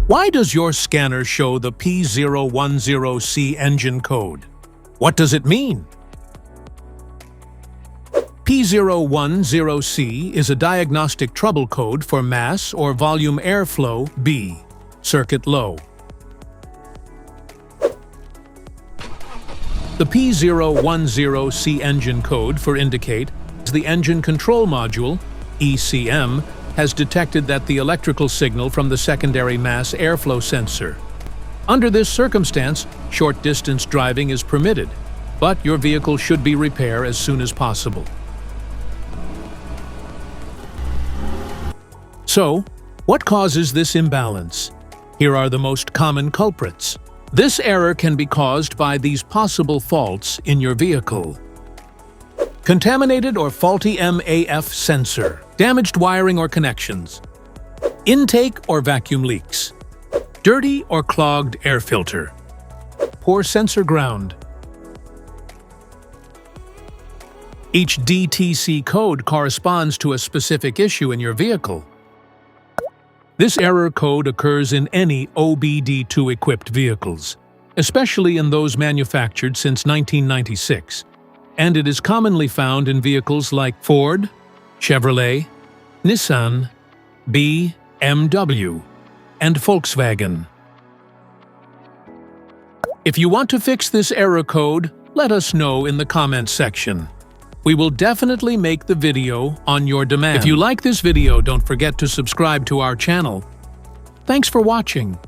Why does your scanner show the P010C engine code? What does it mean? P010C is a diagnostic trouble code for mass or volume airflow B, circuit low. The P010C engine code for indicate the engine control module, ECM, has detected that the electrical signal from the secondary mass airflow sensor. Under this circumstance, short-distance driving is permitted, but your vehicle should be repaired as soon as possible. So, what causes this imbalance? Here are the most common culprits. This error can be caused by these possible faults in your vehicle. Contaminated or faulty MAF sensor, damaged wiring or connections, intake or vacuum leaks, dirty or clogged air filter, poor sensor ground. Each DTC code corresponds to a specific issue in your vehicle. This error code occurs in any OBD2-equipped vehicles, especially in those manufactured since 1996. And it is commonly found in vehicles like Ford, Chevrolet, Nissan, BMW, and Volkswagen. If you want to fix this error code, let us know in the comments section. We will definitely make the video on your demand. If you like this video, don't forget to subscribe to our channel. Thanks for watching.